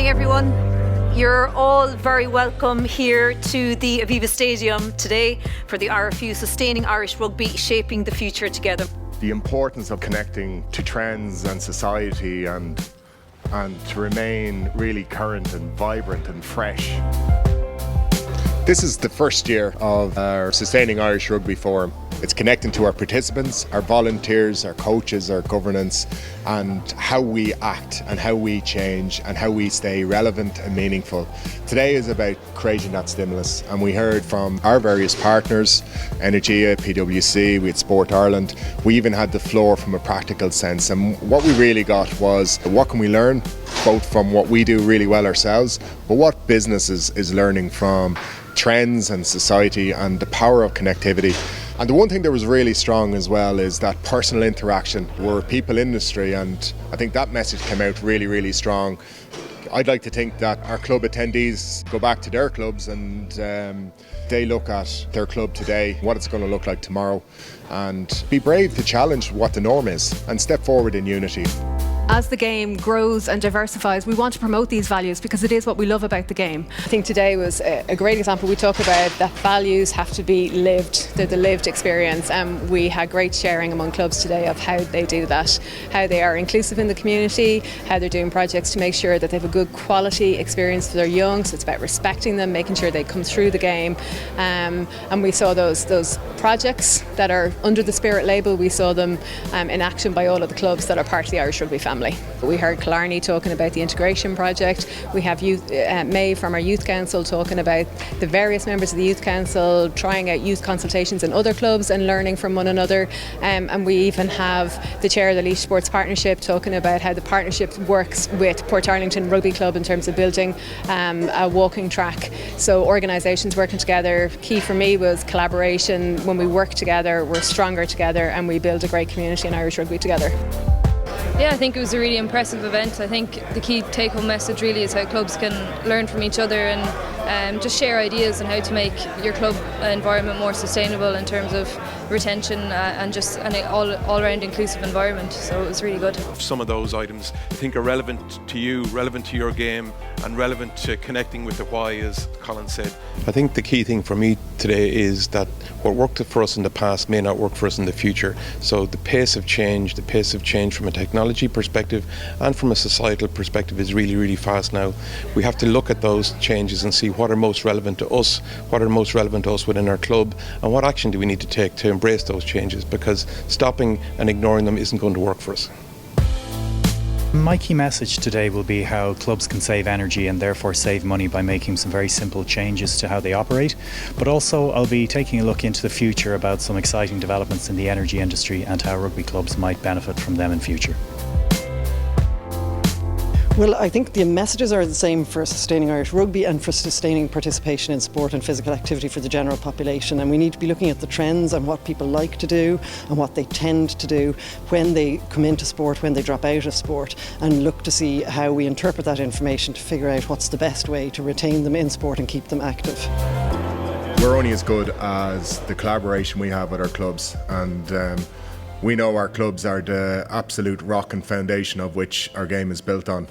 morning, everyone. You're all very welcome here to the Aviva Stadium today for the RFU Sustaining Irish Rugby, Shaping the Future Together. The importance of connecting to trends and society and to remain really current and vibrant and fresh. This is the first year of our Sustaining Irish Rugby Forum. It's connecting to our participants, our volunteers, our coaches, our governance, and how we act and how we change and how we stay relevant and meaningful. Today is about creating that stimulus, and we heard from our various partners, Energia, PwC, we had Sport Ireland. We even had the floor from a practical sense, and what we really got was what can we learn, both from what we do really well ourselves, but what businesses is learning from trends and society and the power of connectivity. And the one thing that was really strong as well is that personal interaction. We're people industry, and I think that message came out really, really strong. I'd like to think that our club attendees go back to their clubs and they look at their club today, what it's going to look like tomorrow, and be brave to challenge what the norm is and step forward in unity. As the game grows and diversifies, we want to promote these values because it is what we love about the game. I think today was a great example. We talk about that values have to be lived, they're the lived experience, and we had great sharing among clubs today of how they do that, how they are inclusive in the community, how they're doing projects to make sure that they have a good quality experience for their young. So it's about respecting them, making sure they come through the game, and we saw those projects that are under the Spirit label, we saw them in action by all of the clubs that are part of the Irish Rugby family. We heard Killarney talking about the integration project. We have May from our Youth Council talking about the various members of the Youth Council trying out youth consultations in other clubs and learning from one another. And we even have the chair of the Laois Sports Partnership talking about how the partnership works with Portarlington Rugby Club in terms of building a walking track. So organisations working together. Key for me was collaboration. When we work together, we're stronger together and we build a great community in Irish rugby together. Yeah, I think it was a really impressive event. I think the key take-home message really is how clubs can learn from each other and just share ideas on how to make your club environment more sustainable in terms of retention and just an all-round inclusive environment. So it was really good. Some of those items I think are relevant to you, relevant to your game, and relevant to connecting with the why, as Colin said. I think the key thing for me today is that what worked for us in the past may not work for us in the future. So the pace of change from a technology perspective and from a societal perspective is really, really fast now. We have to look at those changes and see what are most relevant to us, within our club, and what action do we need to take to embrace those changes, because stopping and ignoring them isn't going to work for us. My key message today will be how clubs can save energy and therefore save money by making some very simple changes to how they operate. But also I'll be taking a look into the future about some exciting developments in the energy industry and how rugby clubs might benefit from them in future. Well, I think the messages are the same for Sustaining Irish Rugby and for sustaining participation in sport and physical activity for the general population. And we need to be looking at the trends and what people like to do and what they tend to do when they come into sport, when they drop out of sport, and look to see how we interpret that information to figure out what's the best way to retain them in sport and keep them active. We're only as good as the collaboration we have with our clubs, and we know our clubs are the absolute rock and foundation of which our game is built on.